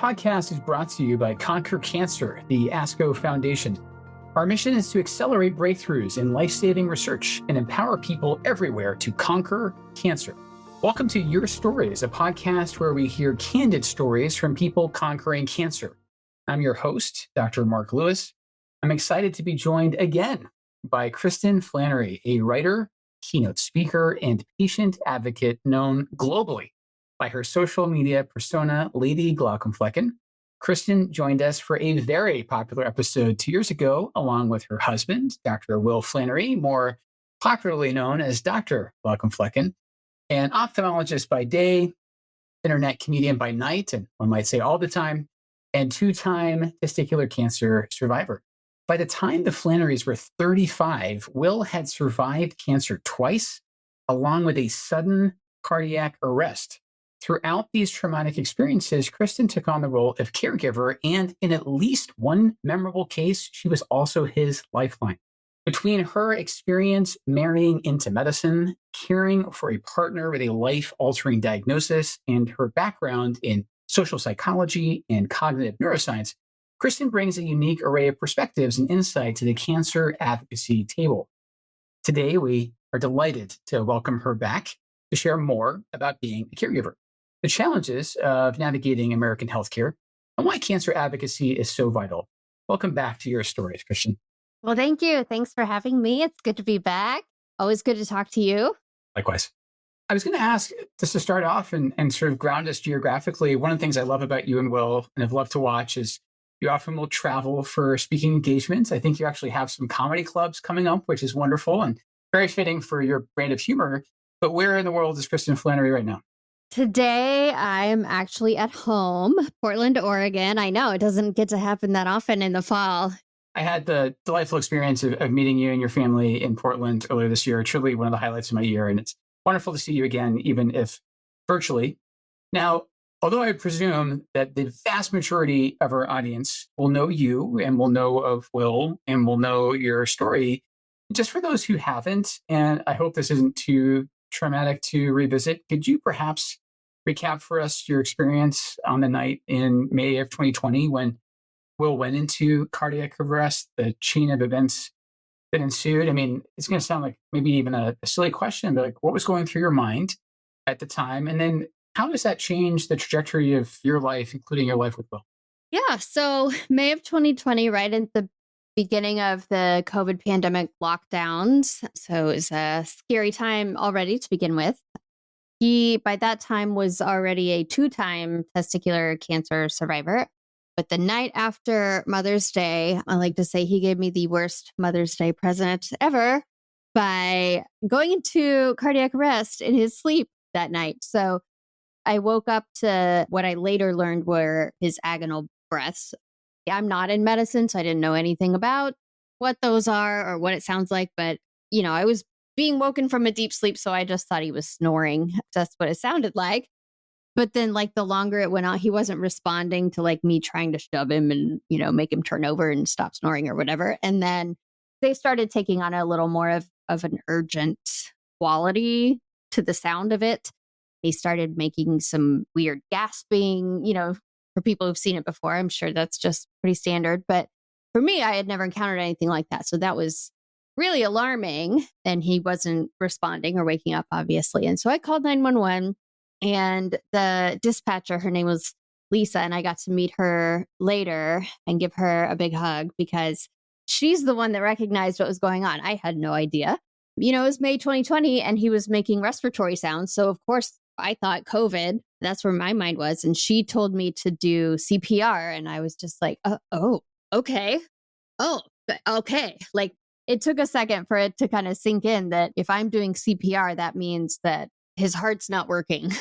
podcast is brought to you by Conquer Cancer, the ASCO Foundation. Our mission is to accelerate breakthroughs in life-saving research and empower people everywhere to conquer cancer. Welcome to Your Stories, a podcast where we hear candid stories from people conquering cancer. I'm your host, Dr. Mark Lewis. I'm excited to be joined again by Kristin Flanary, a writer, keynote speaker, and patient advocate known globally by her social media persona, Lady Glaucomflecken. Kristin joined us for a very popular episode 2 years ago, along with her husband, Dr. Will Flanary, more popularly known as Dr. Glaucomflecken, an ophthalmologist by day, internet comedian by night, and one might say all the time, and two-time testicular cancer survivor. By the time the Flanarys were 35, Will had survived cancer twice, along with a sudden cardiac arrest. Throughout these traumatic experiences, Kristin took on the role of caregiver, and in at least one memorable case, she was also his lifeline. Between her experience marrying into medicine, caring for a partner with a life-altering diagnosis, and her background in social psychology and cognitive neuroscience, Kristin brings a unique array of perspectives and insight to the cancer advocacy table. Today, we are delighted to welcome her back to share more about being a caregiver, the challenges of navigating American healthcare, and why cancer advocacy is so vital. Welcome back to Your Stories, Kristin. Well, thank you. Thanks for having me. It's good to be back. Always good to talk to you. Likewise. I was going to ask, just to start off and sort of ground us geographically, one of the things I love about you and Will, and I've loved to watch, is you often will travel for speaking engagements. I think you actually have some comedy clubs coming up, which is wonderful and very fitting for your brand of humor. But where in the world is Kristin Flanary right now? Today, I'm actually at home, Portland, Oregon. I know it doesn't get to happen that often in the fall. I had the delightful experience of meeting you and your family in Portland earlier this year. Truly one of the highlights of my year. And it's wonderful to see you again, even if virtually. Now, although I presume that the vast majority of our audience will know you and will know of Will and will know your story, just for those who haven't, and I hope this isn't too traumatic to revisit, could you perhaps recap for us your experience on the night in May of 2020 when Will went into cardiac arrest, the chain of events that ensued? I mean, it's going to sound like maybe even a silly question, but like, what was going through your mind at the time? And then how does that change the trajectory of your life, including your life with Will? Yeah. So May of 2020, right at the beginning of the COVID pandemic lockdowns. So it was a scary time already to begin with. He, by that time, was already a two-time testicular cancer survivor. But the night after Mother's Day, I like to say he gave me the worst Mother's Day present ever by going into cardiac arrest in his sleep that night. So I woke up to what I later learned were his agonal breaths. I'm not in medicine, so I didn't know anything about what those are or what it sounds like. But, you know, I was being woken from a deep sleep, so I just thought he was snoring. That's what it sounded like. But then, like, the longer it went on, he wasn't responding to, like, me trying to shove him and, you know, make him turn over and stop snoring or whatever. And then they started taking on a little more of an urgent quality to the sound of it. He started making some weird gasping, you know, for people who've seen it before. I'm sure that's just pretty standard. But for me, I had never encountered anything like that. So that was really alarming. And he wasn't responding or waking up, obviously. And so I called 911. And the dispatcher, her name was Lisa, and I got to meet her later and give her a big hug because she's the one that recognized what was going on. I had no idea. You know, it was May 2020 and he was making respiratory sounds. So, of course, I thought COVID. That's where my mind was. And she told me to do CPR. And I was just like, oh, okay. Oh, okay. Like, it took a second for it to kind of sink in that if I'm doing CPR, that means that his heart's not working.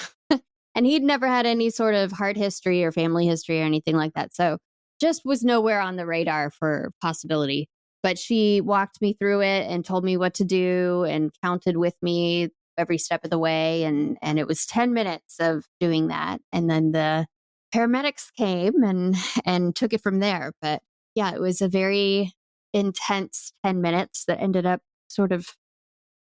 And he'd never had any sort of heart history or family history or anything like that. So just was nowhere on the radar for possibility. But she walked me through it and told me what to do and counted with me every step of the way. And it was 10 minutes of doing that. And then the paramedics came and took it from there. But yeah, it was a very intense 10 minutes that ended up sort of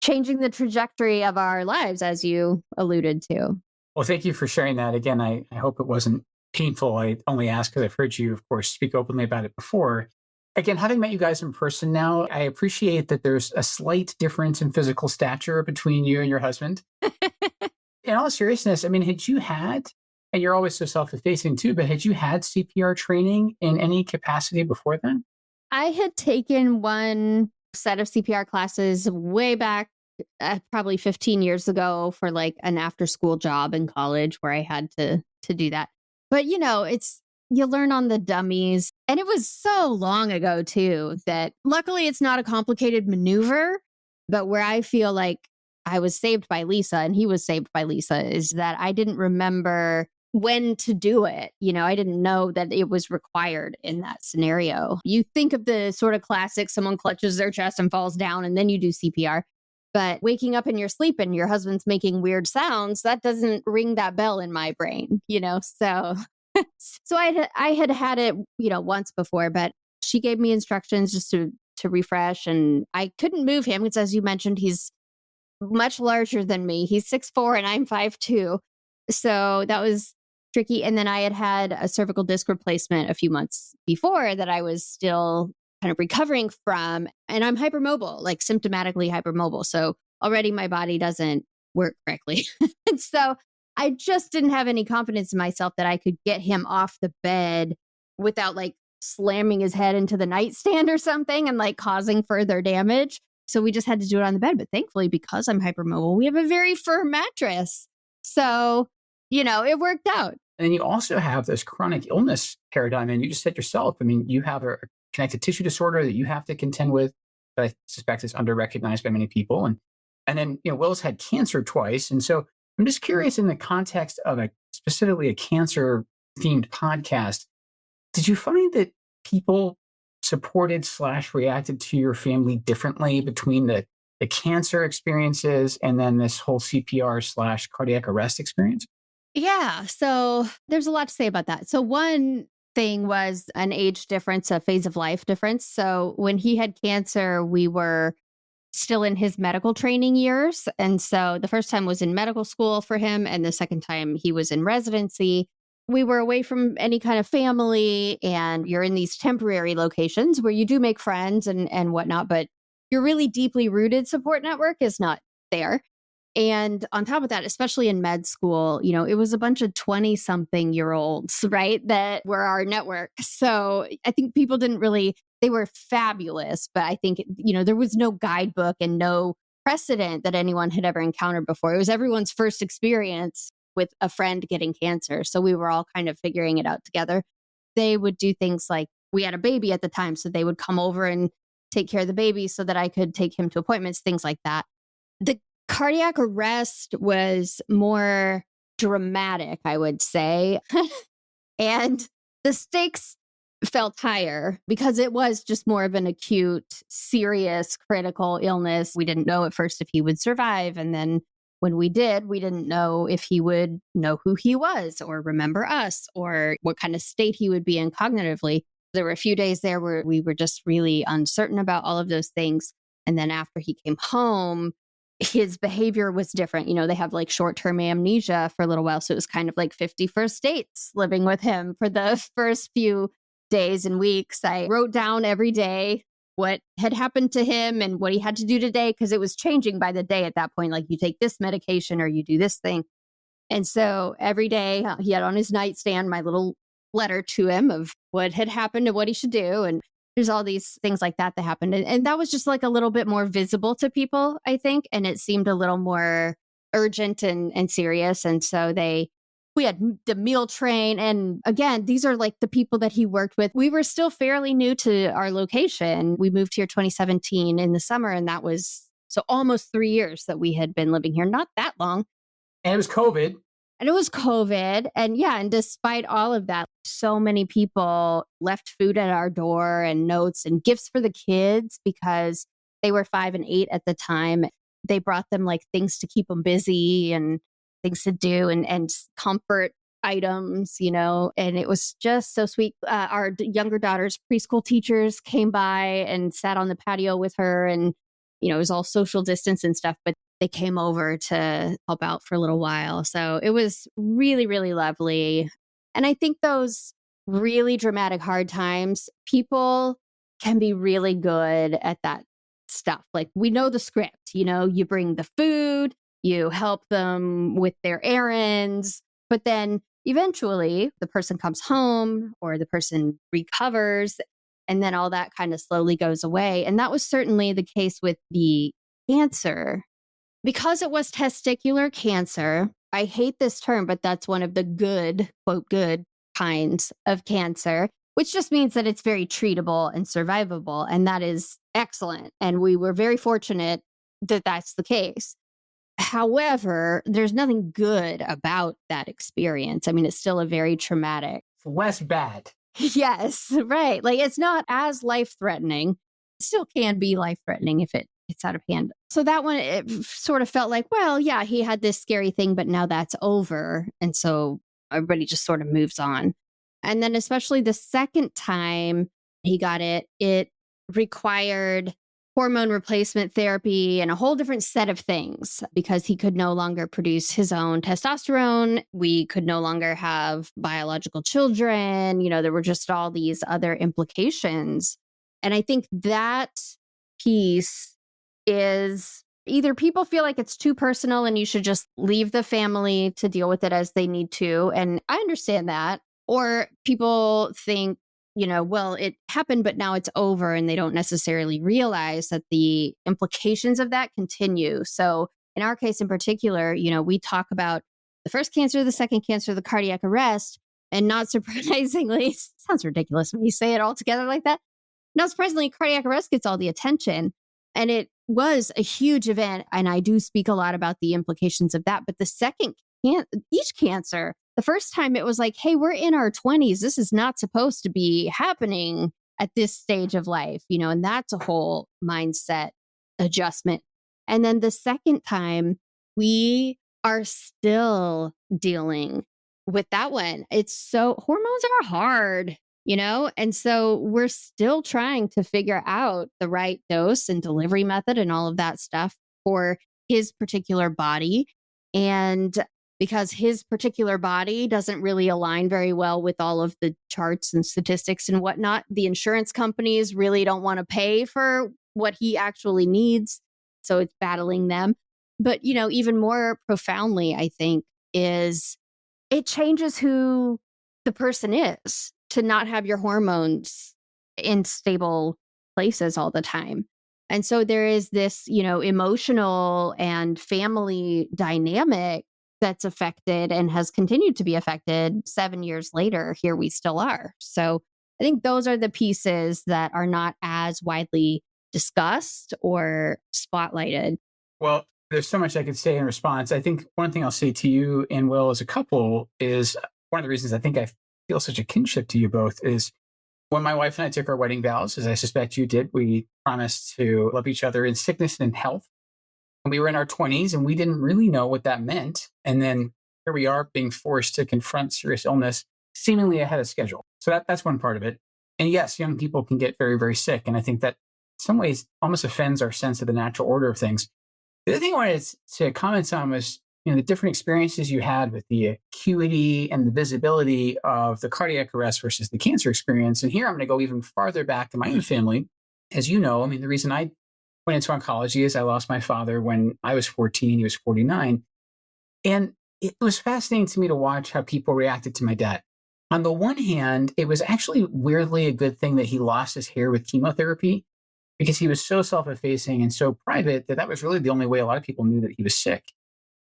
changing the trajectory of our lives, as you alluded to. Well, thank you for sharing that. Again, I hope it wasn't painful. I only ask because I've heard you, of course, speak openly about it before. Again, having met you guys in person now, I appreciate that there's a slight difference in physical stature between you and your husband. In all seriousness, I mean, had you had, and you're always so self-effacing too, but had you had CPR training in any capacity before then? I had taken one set of CPR classes way back, probably 15 years ago, for like an after school job in college where I had to do that. But it's you learn on the dummies. And it was so long ago too that luckily it's not a complicated maneuver. But where I feel like I was saved by Lisa and he was saved by Lisa is that I didn't remember when to do it. I didn't know that it was required in that scenario. You think of the sort of classic, someone clutches their chest and falls down and then you do CPR. But waking up in your sleep and your husband's making weird sounds, that doesn't ring that bell in my brain, So so I had it, once before, but she gave me instructions just to refresh, and I couldn't move him because, as you mentioned, he's much larger than me. He's 6'4" and I'm 5'2". So that was tricky. And then I had a cervical disc replacement a few months before that I was still kind of recovering from. And I'm hypermobile, like symptomatically hypermobile. So already my body doesn't work correctly. And so I just didn't have any confidence in myself that I could get him off the bed without like slamming his head into the nightstand or something and like causing further damage. So we just had to do it on the bed. But thankfully, because I'm hypermobile, we have a very firm mattress. So, it worked out. And you also have this chronic illness paradigm. And you just said yourself, I mean, you have a connective tissue disorder that you have to contend with that I suspect is under-recognized by many people. And then, Will's had cancer twice. And so I'm just curious, in the context of specifically a cancer-themed podcast, did you find that people supported/reacted to your family differently between the cancer experiences and then this whole CPR/cardiac arrest experience? Yeah. So there's a lot to say about that. So one thing was an age difference, a phase of life difference. So when he had cancer, we were still in his medical training years. And so the first time was in medical school for him. And the second time he was in residency. We were away from any kind of family, and you're in these temporary locations where you do make friends and whatnot, but your really deeply rooted support network is not there. And on top of that, especially in med school, it was a bunch of 20-something-year-olds, right, that were our network. So I think people they were fabulous, but I think, there was no guidebook and no precedent that anyone had ever encountered before. It was everyone's first experience with a friend getting cancer. So we were all kind of figuring it out together. They would do things like, we had a baby at the time, so they would come over and take care of the baby so that I could take him to appointments, things like that. The cardiac arrest was more dramatic, I would say. And the stakes felt higher because it was just more of an acute, serious, critical illness. We didn't know at first if he would survive. And then when we did, we didn't know if he would know who he was or remember us or what kind of state he would be in cognitively. There were a few days there where we were just really uncertain about all of those things. And then after he came home, his behavior was different. They have like short-term amnesia for a little while. So it was kind of like 50 first dates living with him for the first few days and weeks. I wrote down every day what had happened to him and what he had to do today, because it was changing by the day at that point. Like, you take this medication or you do this thing. And so every day he had on his nightstand my little letter to him of what had happened and what he should do. And there's all these things like that happened. And that was just like a little bit more visible to people, I think. And it seemed a little more urgent and serious. And so we had the meal train. And again, these are like the people that he worked with. We were still fairly new to our location. We moved here 2017 in the summer. And that was so almost 3 years that we had been living here. Not that long. And it was COVID. And yeah, and despite all of that, so many people left food at our door and notes and gifts for the kids because they were 5 and 8 at the time. They brought them like things to keep them busy and things to do and comfort items, and it was just so sweet. Our younger daughter's preschool teachers came by and sat on the patio with her, and, it was all social distance and stuff, but they came over to help out for a little while. So it was really, really lovely. And I think those really dramatic hard times, people can be really good at that stuff. Like we know the script, you bring the food, you help them with their errands, but then eventually the person comes home or the person recovers, and then all that kind of slowly goes away. And that was certainly the case with the cancer. Because it was testicular cancer, I hate this term, but that's one of the good, quote, good kinds of cancer, which just means that it's very treatable and survivable. And that is excellent. And we were very fortunate that that's the case. However, there's nothing good about that experience. I mean, it's still a very traumatic. Less bad. Yes, right. Like it's not as life-threatening. It still can be life-threatening if it's out of hand. So that one, it sort of felt like, well, yeah, he had this scary thing, but now that's over. And so everybody just sort of moves on. And then especially the second time he got it required hormone replacement therapy and a whole different set of things because he could no longer produce his own testosterone. We could no longer have biological children. There were just all these other implications. And I think that piece is either people feel like it's too personal and you should just leave the family to deal with it as they need to. And I understand that. Or people think, well, it happened, but now it's over, and they don't necessarily realize that the implications of that continue. So in our case in particular, we talk about the first cancer, the second cancer, the cardiac arrest, and not surprisingly, it sounds ridiculous when you say it all together like that. Not surprisingly, cardiac arrest gets all the attention, and it was a huge event. And I do speak a lot about the implications of that. But the second, each cancer, the first time it was like, hey, we're in our 20s. This is not supposed to be happening at this stage of life, and that's a whole mindset adjustment. And then the second time, we are still dealing with that one. Hormones are hard, and so we're still trying to figure out the right dose and delivery method and all of that stuff for his particular body. And because his particular body doesn't really align very well with all of the charts and statistics and whatnot, the insurance companies really don't want to pay for what he actually needs. So it's battling them. But, even more profoundly, I think, is it changes who the person is to not have your hormones in stable places all the time. And so there is this, emotional and family dynamic that's affected and has continued to be affected 7 years later. Here we still are. So I think those are the pieces that are not as widely discussed or spotlighted. Well, there's so much I could say in response. I think one thing I'll say to you and Will as a couple is one of the reasons I think I feel such a kinship to you both is when my wife and I took our wedding vows, as I suspect you did, we promised to love each other in sickness and in health. And we were in our 20s and we didn't really know what that meant. And then here we are being forced to confront serious illness seemingly ahead of schedule. So that's one part of it. And yes, young people can get very, very sick. And I think that in some ways almost offends our sense of the natural order of things. The other thing I wanted to comment on was the different experiences you had with the acuity and the visibility of the cardiac arrest versus the cancer experience. And here I'm going to go even farther back in my own family. As you know, the reason I went into oncology is I lost my father when I was 14, he was 49. And it was fascinating to me to watch how people reacted to my dad. On the one hand, it was actually weirdly a good thing that he lost his hair with chemotherapy because he was so self-effacing and so private that was really the only way a lot of people knew that he was sick.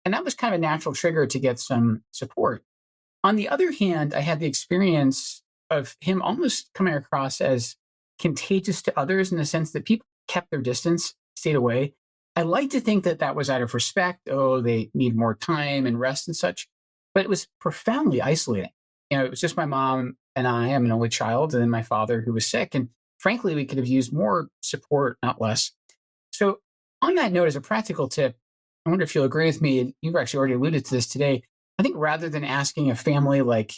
And that was kind of a natural trigger to get some support. On the other hand, I had the experience of him almost coming across as contagious to others in the sense that people kept their distance, stayed away. I like to think that was out of respect. Oh, they need more time and rest and such. But it was profoundly isolating. It was just my mom and I'm an only child, and then my father who was sick. And frankly, we could have used more support, not less. So on that note, as a practical tip, I wonder if you'll agree with me. You've actually already alluded to this today. I think rather than asking a family like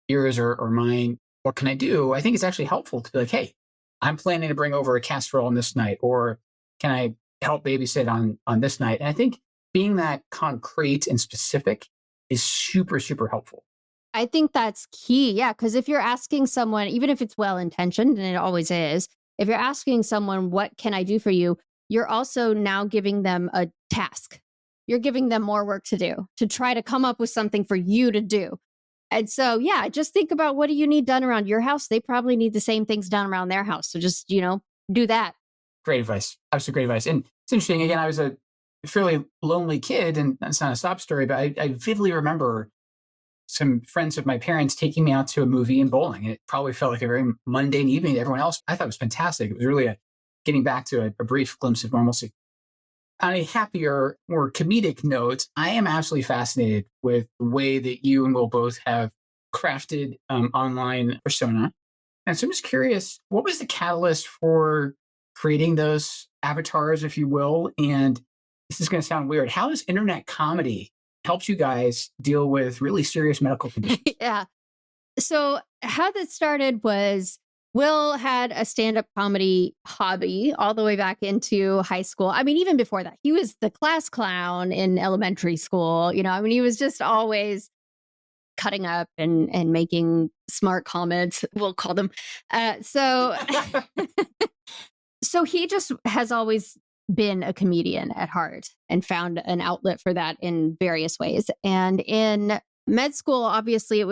yours or mine, what can I do? I think it's actually helpful to be like, hey, I'm planning to bring over a casserole on this night, or can I help babysit on this night? And I think being that concrete and specific is super, super helpful. I think that's key. Yeah. Because if you're asking someone, even if it's well intentioned, and it always is, if you're asking someone, what can I do for you? You're also now giving them a task. You're giving them more work to do to try to come up with something for you to do. And so, yeah, just think about what do you need done around your house? They probably need the same things done around their house. So just, do that. Great advice. Absolutely great advice. And it's interesting. Again, I was a fairly lonely kid, and that's not a sob story, but I vividly remember some friends of my parents taking me out to a movie and bowling. It probably felt like a very mundane evening to everyone else. I thought it was fantastic. It was really getting back to a brief glimpse of normalcy. On a happier, more comedic note, I am absolutely fascinated with the way that you and Will both have crafted online persona. And so I'm just curious, what was the catalyst for creating those avatars, if you will? And this is going to sound weird. How does internet comedy help you guys deal with really serious medical conditions? Yeah. So how that started was Will had a stand-up comedy hobby all the way back into high school. I mean, even before that, he was the class clown in elementary school. He was just always cutting up and making smart comments, we'll call them. So he just has always been a comedian at heart and found an outlet for that in various ways. And in med school, obviously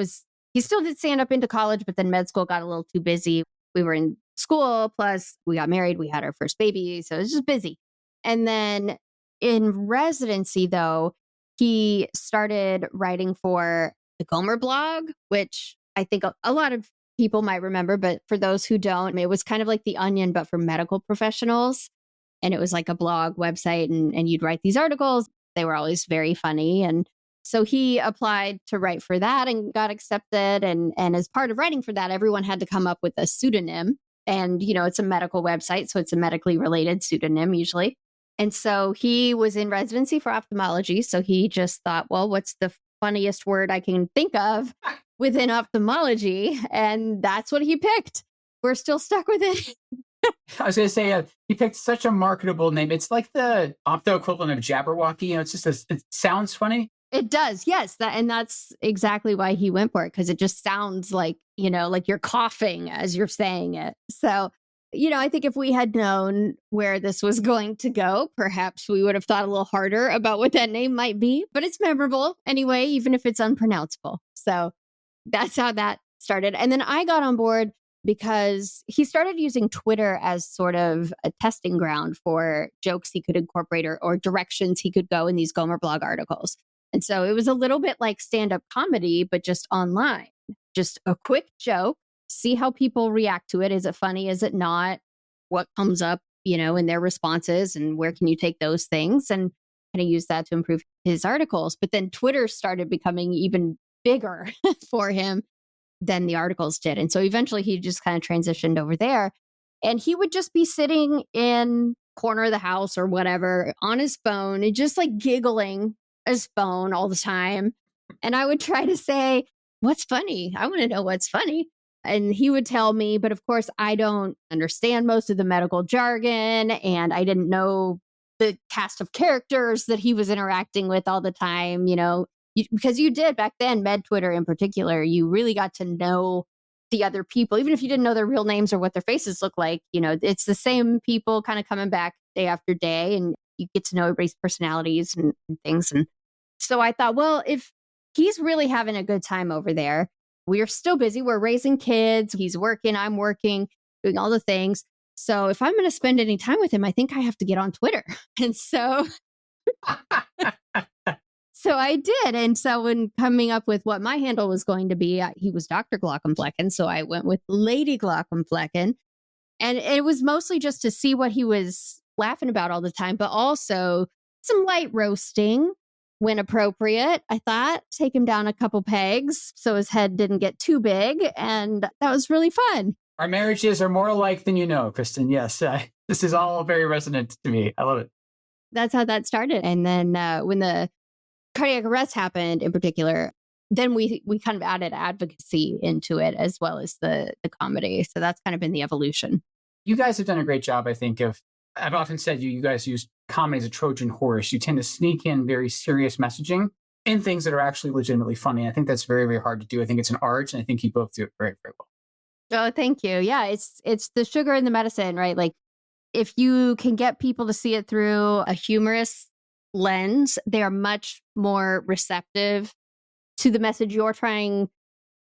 he still did stand up into college, but then med school got a little too busy. We were in school, plus we got married, we had our first baby. So it was just busy. And then in residency, though, he started writing for the Gomer blog, which I think a lot of people might remember, but for those who don't, it was kind of like The Onion, but for medical professionals. And it was like a blog website, and you'd write these articles. They were always very funny. And so he applied to write for that and got accepted. And as part of writing for that, everyone had to come up with a pseudonym. And, it's a medical website, so it's a medically related pseudonym usually. And so he was in residency for ophthalmology. So he just thought, well, what's the funniest word I can think of within ophthalmology? And that's what he picked. We're still stuck with it. I was going to say, he picked such a marketable name. It's like the opto equivalent of Jabberwocky. It sounds funny. It does. Yes. And that's exactly why he went for it. Cause it just sounds like, like you're coughing as you're saying it. So, I think if we had known where this was going to go, perhaps we would have thought a little harder about what that name might be, but it's memorable anyway, even if it's unpronounceable. So that's how that started. And then I got on board because he started using Twitter as sort of a testing ground for jokes he could incorporate or directions he could go in these Gomer blog articles. And so it was a little bit like stand-up comedy, but just online. Just a quick joke, see how people react to it. Is it funny? Is it not? What comes up, in their responses, and where can you take those things and kind of use that to improve his articles. But then Twitter started becoming even bigger for him than the articles did. And so eventually he just kind of transitioned over there, and he would just be sitting in corner of the house or whatever on his phone and just like giggling at his phone all the time. And I would try to say, what's funny? I want to know what's funny. And he would tell me, but of course I don't understand most of the medical jargon, and I didn't know the cast of characters that he was interacting with all the time, because you did back then, med Twitter in particular, you really got to know the other people, even if you didn't know their real names or what their faces look like. It's the same people kind of coming back day after day, and you get to know everybody's personalities and things. And so I thought, well, if he's really having a good time over there, we're still busy. We're raising kids. He's working. I'm working, doing all the things. So if I'm going to spend any time with him, I think I have to get on Twitter. And so I did. And so when coming up with what my handle was going to be, he was Dr. Glaucomflecken. So I went with Lady Glaucomflecken. And it was mostly just to see what he was laughing about all the time, but also some light roasting when appropriate. I thought, take him down a couple pegs so his head didn't get too big. And that was really fun. Our marriages are more alike than you know, Kristin. Yes, this is all very resonant to me. I love it. That's how that started. And then when the cardiac arrest happened in particular, then we kind of added advocacy into it as well as the comedy. So that's kind of been the evolution. You guys have done a great job, I think, I've often said you guys use comedy as a Trojan horse. You tend to sneak in very serious messaging in things that are actually legitimately funny. I think that's very, very hard to do. I think it's an art, and I think you both do it very, very well. Oh, thank you. Yeah, it's the sugar in the medicine, right? Like if you can get people to see it through a humorous lens, they are much more receptive to the message you're trying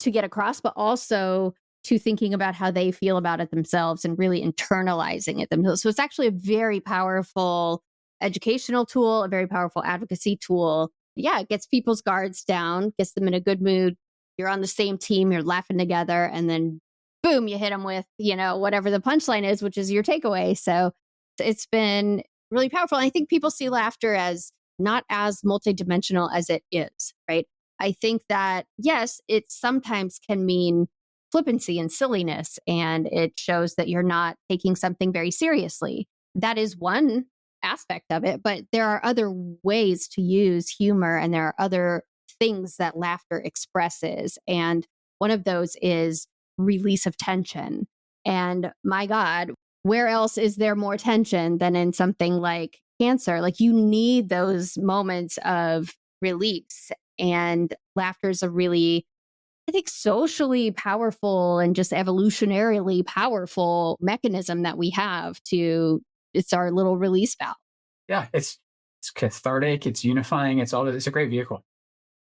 to get across, but also to thinking about how they feel about it themselves and really internalizing it themselves. So it's actually a very powerful educational tool, a very powerful advocacy tool. Yeah, it gets people's guards down, gets them in a good mood. You're on the same team, you're laughing together, and then boom, you hit them with, whatever the punchline is, which is your takeaway. So it's been really powerful. And I think people see laughter as not as multidimensional as it is, right? I think that, yes, it sometimes can mean flippancy and silliness, and it shows that you're not taking something very seriously. That is one aspect of it, but there are other ways to use humor, and there are other things that laughter expresses. And one of those is release of tension. And my God, where else is there more tension than in something like cancer? Like you need those moments of release. And laughter is a really, I think, socially powerful and just evolutionarily powerful mechanism that we have it's our little release valve. Yeah, it's cathartic, it's unifying, it's a great vehicle.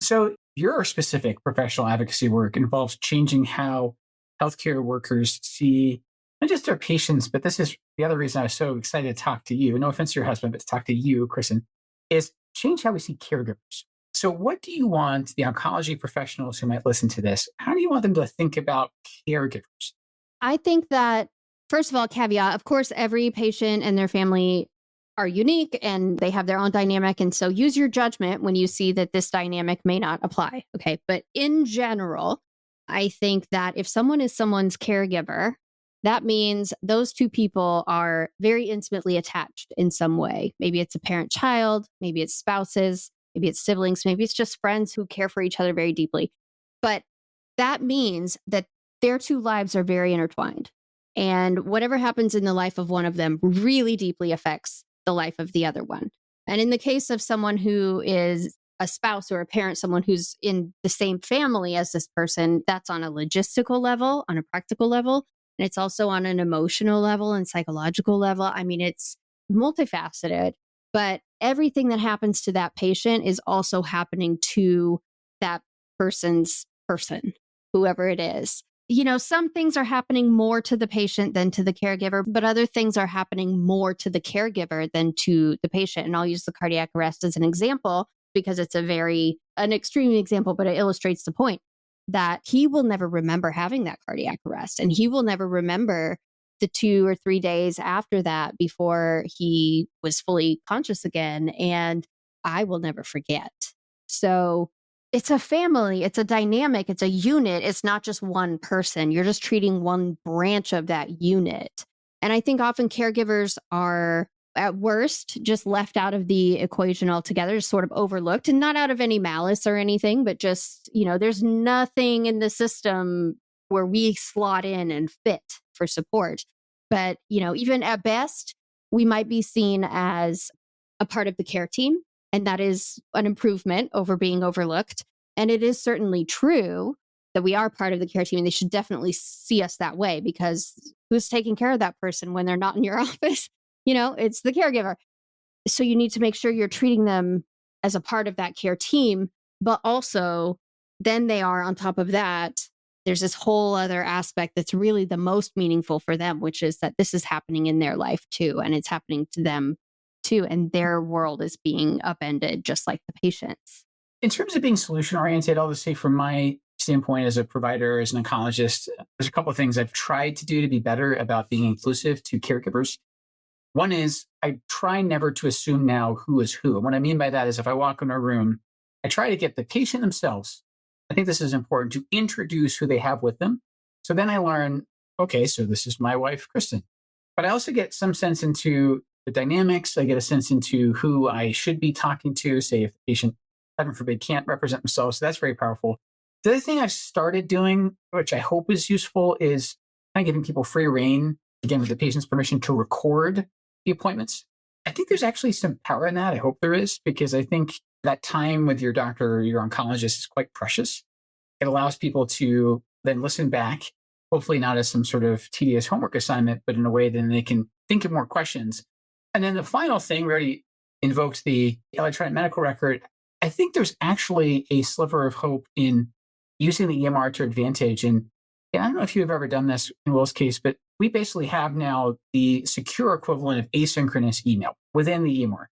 So your specific professional advocacy work involves changing how healthcare workers see not just their patients, but this is the other reason I was so excited to talk to you. No offense to your husband, but to talk to you, Kristin, is change how we see caregivers. So what do you want the oncology professionals who might listen to this, how do you want them to think about caregivers? I think that, first of all, caveat, of course, every patient and their family are unique and they have their own dynamic. And so use your judgment when you see that this dynamic may not apply. Okay. But in general, I think that if someone is someone's caregiver, that means those two people are very intimately attached in some way. Maybe it's a parent-child, maybe it's spouses, maybe it's siblings, maybe it's just friends who care for each other very deeply. But that means that their two lives are very intertwined. And whatever happens in the life of one of them really deeply affects the life of the other one. And in the case of someone who is a spouse or a parent, someone who's in the same family as this person, that's on a logistical level, on a practical level. And it's also on an emotional level and psychological level. I mean, it's multifaceted, but everything that happens to that patient is also happening to that person's person, whoever it is. Some things are happening more to the patient than to the caregiver, but other things are happening more to the caregiver than to the patient. And I'll use the cardiac arrest as an example because it's an extreme example, but it illustrates the point that he will never remember having that cardiac arrest. And he will never remember the 2 or 3 days after that before he was fully conscious again. And I will never forget. So it's a family, it's a dynamic, it's a unit. It's not just one person. You're just treating one branch of that unit. And I think often caregivers are at worst just left out of the equation altogether, just sort of overlooked, and not out of any malice or anything, but just, there's nothing in the system where we slot in and fit for support. But, even at best, we might be seen as a part of the care team. And that is an improvement over being overlooked. And it is certainly true that we are part of the care team, and they should definitely see us that way, because who's taking care of that person when they're not in your office? It's the caregiver. So you need to make sure you're treating them as a part of that care team, but also then they are on top of that. There's this whole other aspect that's really the most meaningful for them, which is that this is happening in their life too. And it's happening to them too. And their world is being upended just like the patient's. In terms of being solution oriented, I'll just say from my standpoint as a provider, as an oncologist, there's a couple of things I've tried to do to be better about being inclusive to caregivers. One is I try never to assume now who is who. And what I mean by that is if I walk in a room, I try to get the patient themselves. I think this is important to introduce who they have with them. So then I learn, okay, so this is my wife, Kristin. But I also get some sense into the dynamics. I get a sense into who I should be talking to, say if the patient, heaven forbid, can't represent themselves. So that's very powerful. The other thing I've started doing, which I hope is useful, is kind of giving people free reign, again, with the patient's permission to record the appointments. I think there's actually some power in that. I hope there is, because I think that time with your doctor or your oncologist is quite precious. It allows people to then listen back, hopefully not as some sort of tedious homework assignment, but in a way that they can think of more questions. And then the final thing, we already invoked the electronic medical record. I think there's actually a sliver of hope in using the EMR to advantage. And I don't know if you've ever done this in Will's case, but we basically have now the secure equivalent of asynchronous email within the EMR.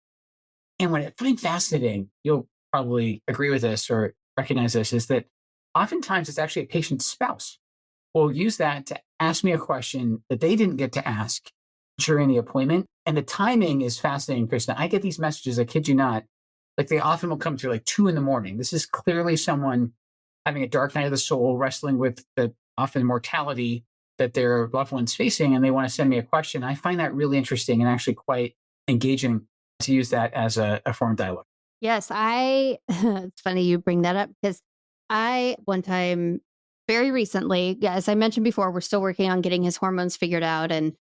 And what I find fascinating, you'll probably agree with this or recognize this, is that oftentimes it's actually a patient's spouse will use that to ask me a question that they didn't get to ask during the appointment. And the timing is fascinating, Kristin. I get these messages, I kid you not, like they often will come through like 2 a.m. This is clearly someone having a dark night of the soul, wrestling with the often mortality that their loved one's facing, and they want to send me a question. I find that really interesting and actually quite engaging to use that as a form of dialogue. Yes, it's funny you bring that up because I, one time, very recently, as I mentioned before, we're still working on getting his hormones figured out. And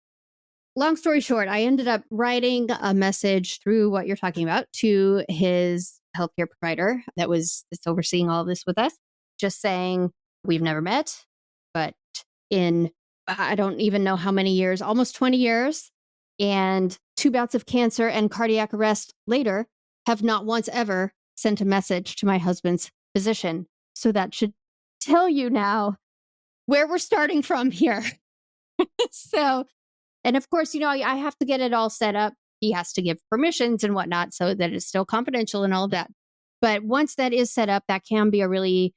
long story short, I ended up writing a message through what you're talking about to his healthcare provider that's overseeing all of this with us, just saying, we've never met, but in, I don't even know how many years, almost 20 years, and 2 bouts of cancer and cardiac arrest later, have not once ever sent a message to my husband's physician. So that should tell you now where we're starting from here. So, and of course, I have to get it all set up. He has to give permissions and whatnot so that it's still confidential and all of that. But once that is set up, that can be a really,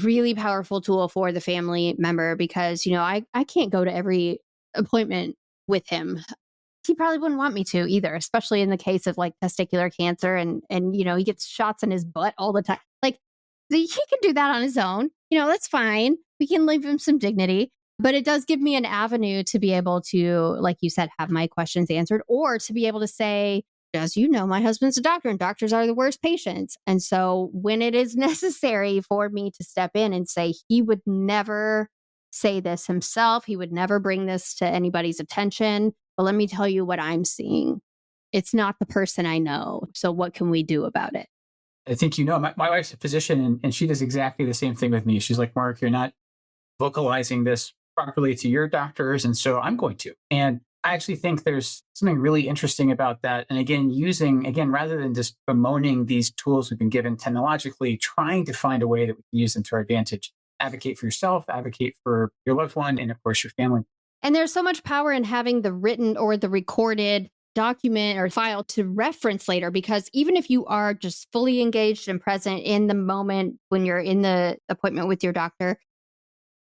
really powerful tool for the family member because, I can't go to every appointment with him. He probably wouldn't want me to either, especially in the case of like testicular cancer and he gets shots in his butt all the time. Like he can do that on his own. That's fine. We can leave him some dignity, but it does give me an avenue to be able to, like you said, have my questions answered or to be able to say, as you know, my husband's a doctor and doctors are the worst patients. And so when it is necessary for me to step in and say, he would never say this himself, he would never bring this to anybody's attention. But let me tell you what I'm seeing. It's not the person I know. So what can we do about it? I think my wife's a physician and she does exactly the same thing with me. She's like, Mark, you're not vocalizing this properly to your doctors. And so I'm going to. And I actually think there's something really interesting about that. And again, rather than just bemoaning these tools we've been given technologically, trying to find a way that we can use them to our advantage. Advocate for yourself, advocate for your loved one, and of course, your family. And there's so much power in having the written or the recorded document or file to reference later, because even if you are just fully engaged and present in the moment when you're in the appointment with your doctor,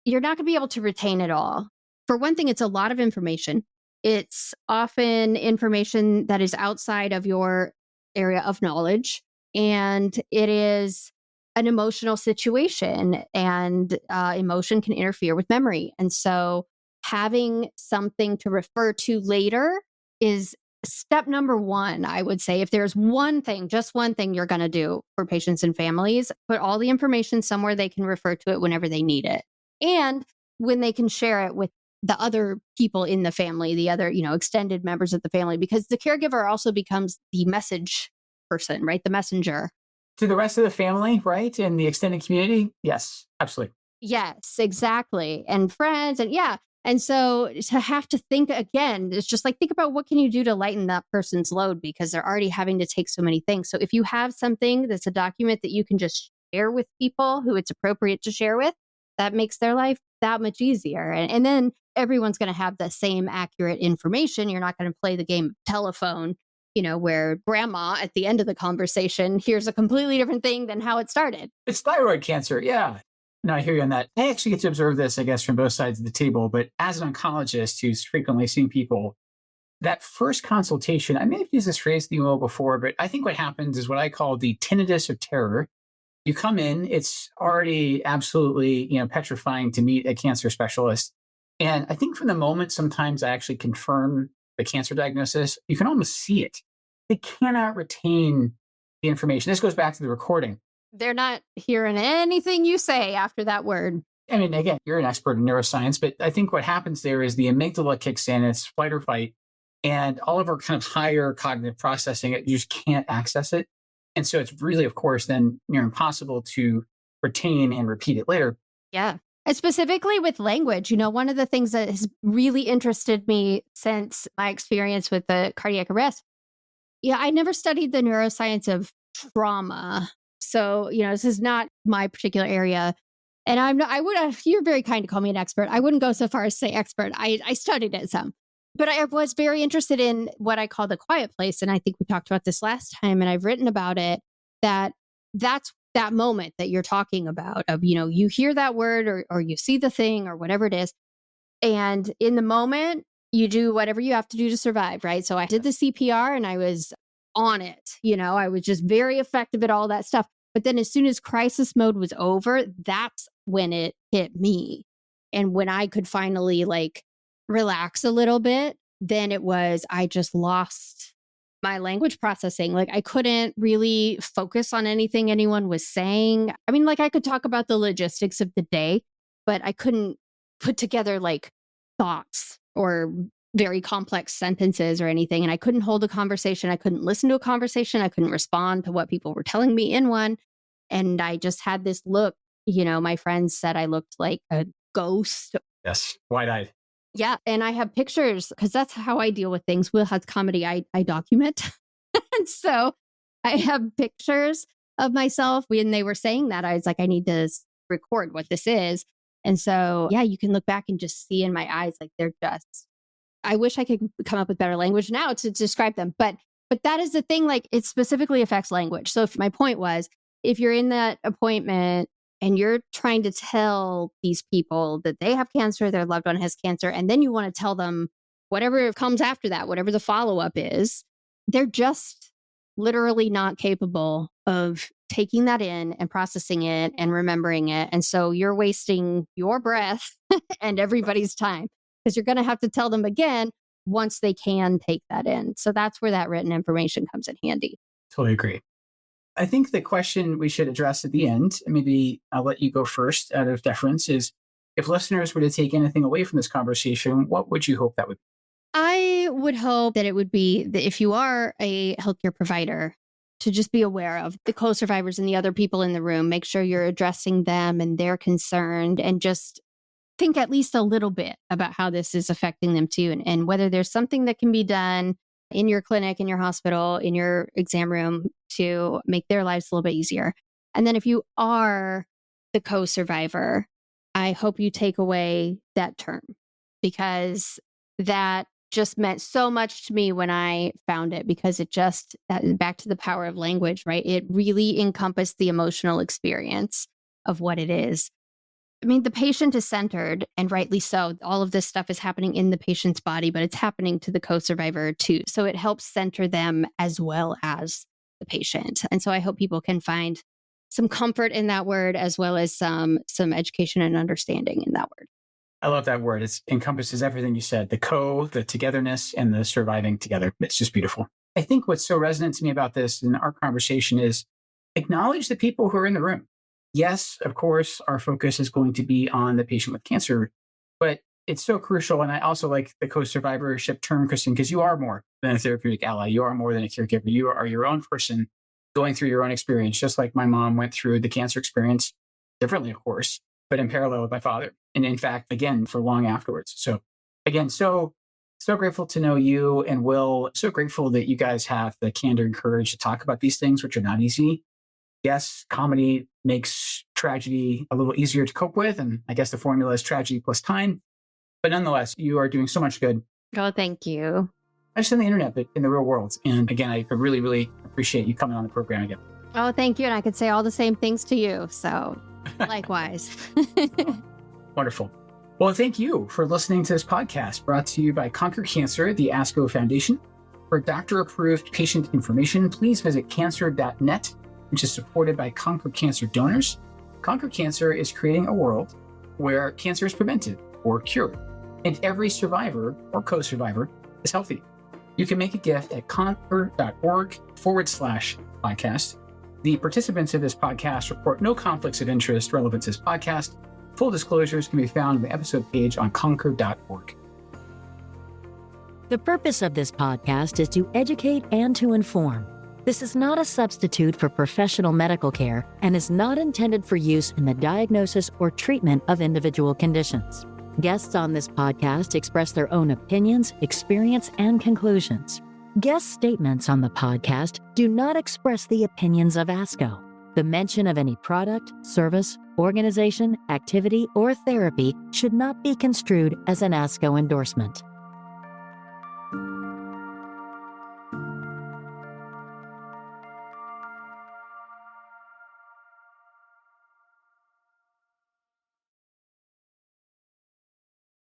you're not going to be able to retain it all. For one thing, it's a lot of information. It's often information that is outside of your area of knowledge, and it is an emotional situation, and emotion can interfere with memory. And so having something to refer to later is step number 1, I would say. If there's just one thing you're going to do for patients and families, put all the information somewhere they can refer to it whenever they need it. And when they can share it with the other people in the family, the other, extended members of the family, because the caregiver also becomes the message person, right? The messenger. To the rest of the family, right? And the extended community. Yes, absolutely. Yes, exactly. And friends. And yeah. And so to have to think again, it's just like, think about what can you do to lighten that person's load because they're already having to take so many things. So if you have something that's a document that you can just share with people who it's appropriate to share with, that makes their life that much easier. And then everyone's going to have the same accurate information. You're not going to play the game of telephone, where grandma at the end of the conversation hears a completely different thing than how it started. It's thyroid cancer. Yeah. No, I hear you on that. I actually get to observe this, I guess, from both sides of the table. But as an oncologist who's frequently seeing people, that first consultation, I may have used this phrase to you before, but I think what happens is what I call the tinnitus of terror. You come in, it's already absolutely, petrifying to meet a cancer specialist. And I think from the moment sometimes I actually confirm the cancer diagnosis, you can almost see it. They cannot retain the information. This goes back to the recording. They're not hearing anything you say after that word. I mean, again, you're an expert in neuroscience, but I think what happens there is the amygdala kicks in, it's flight or fight, and all of our kind of higher cognitive processing, you just can't access it. And so it's really, of course, then near impossible to retain and repeat it later. Yeah. And specifically with language, one of the things that has really interested me since my experience with the cardiac arrest, I never studied the neuroscience of trauma. So, this is not my particular area. And you're very kind to call me an expert. I wouldn't go so far as to say expert. I studied it some. But I was very interested in what I call the quiet place. And I think we talked about this last time, and I've written about it, that's that moment that you're talking about of, you hear that word or you see the thing or whatever it is. And in the moment, you do whatever you have to do to survive, right? So I did the CPR and I was on it. I was just very effective at all that stuff. But then as soon as crisis mode was over, that's when it hit me. And when I could finally relax a little bit, then I just lost my language processing. I couldn't really focus on anything anyone was saying. I mean, I could talk about the logistics of the day, but I couldn't put together thoughts or very complex sentences or anything. And I couldn't hold a conversation. I couldn't listen to a conversation. I couldn't respond to what people were telling me in one. And I just had this look, my friends said I looked like a ghost. Yes, wide-eyed. Yeah. And I have pictures because that's how I deal with things. Will has comedy. I document. And so I have pictures of myself when they were saying that. I was like, I need to record what this is. And so, you can look back and just see in my eyes, they're just, I wish I could come up with better language now to describe them. But that is the thing, it specifically affects language. So if my point was, if you're in that appointment and you're trying to tell these people that they have cancer, their loved one has cancer, and then you want to tell them whatever comes after that, whatever the follow-up is, they're just literally not capable of taking that in and processing it and remembering it. And so you're wasting your breath and everybody's time because you're going to have to tell them again once they can take that in. So that's where that written information comes in handy. Totally agree. I think the question we should address at the end, maybe I'll let you go first out of deference, is if listeners were to take anything away from this conversation, what would you hope that would be? I would hope that it would be that if you are a healthcare provider, to just be aware of the co-survivors and the other people in the room, make sure you're addressing them and they're concerned, and just think at least a little bit about how this is affecting them too, and whether there's something that can be done in your clinic, in your hospital, in your exam room to make their lives a little bit easier. And then if you are the co-survivor, I hope you take away that term, because that just meant so much to me when I found it, because it just, back to the power of language, right? It really encompassed the emotional experience of what it is. I mean, the patient is centered, and rightly so. All of this stuff is happening in the patient's body, but it's happening to the co-survivor too. So it helps center them as well as the patient. And so I hope people can find some comfort in that word, as well as some education and understanding in that word. I love that word. It encompasses everything you said, the togetherness, and the surviving together. It's just beautiful. I think what's so resonant to me about this in our conversation is acknowledge the people who are in the room. Yes, of course, our focus is going to be on the patient with cancer, but it's so crucial. And I also like the co-survivorship term, Kristin, because you are more than a therapeutic ally. You are more than a caregiver. You are your own person going through your own experience, just like my mom went through the cancer experience differently, of course, but in parallel with my father. And in fact, again, for long afterwards. So again, so grateful to know you and Will. So grateful that you guys have the candor and courage to talk about these things, which are not easy. Yes, comedy makes tragedy a little easier to cope with. And I guess the formula is tragedy plus time. But nonetheless, you are doing so much good. Oh, thank you. Not just on the internet, but in the real world. And again, I really, really appreciate you coming on the program again. Oh, thank you. And I could say all the same things to you. So likewise. Wonderful. Well, thank you for listening to this podcast brought to you by Conquer Cancer, the ASCO Foundation. For doctor-approved patient information, please visit cancer.net, which is supported by Conquer Cancer donors. Conquer Cancer is creating a world where cancer is prevented or cured, and every survivor or co-survivor is healthy. You can make a gift at conquer.org/podcast. The participants of this podcast report no conflicts of interest relevant to this podcast. Full disclosures can be found on the episode page on conquer.org. The purpose of this podcast is to educate and to inform. This is not a substitute for professional medical care and is not intended for use in the diagnosis or treatment of individual conditions. Guests on this podcast express their own opinions, experience, and conclusions. Guest statements on the podcast do not express the opinions of ASCO. The mention of any product, service, organization, activity, or therapy should not be construed as an ASCO endorsement.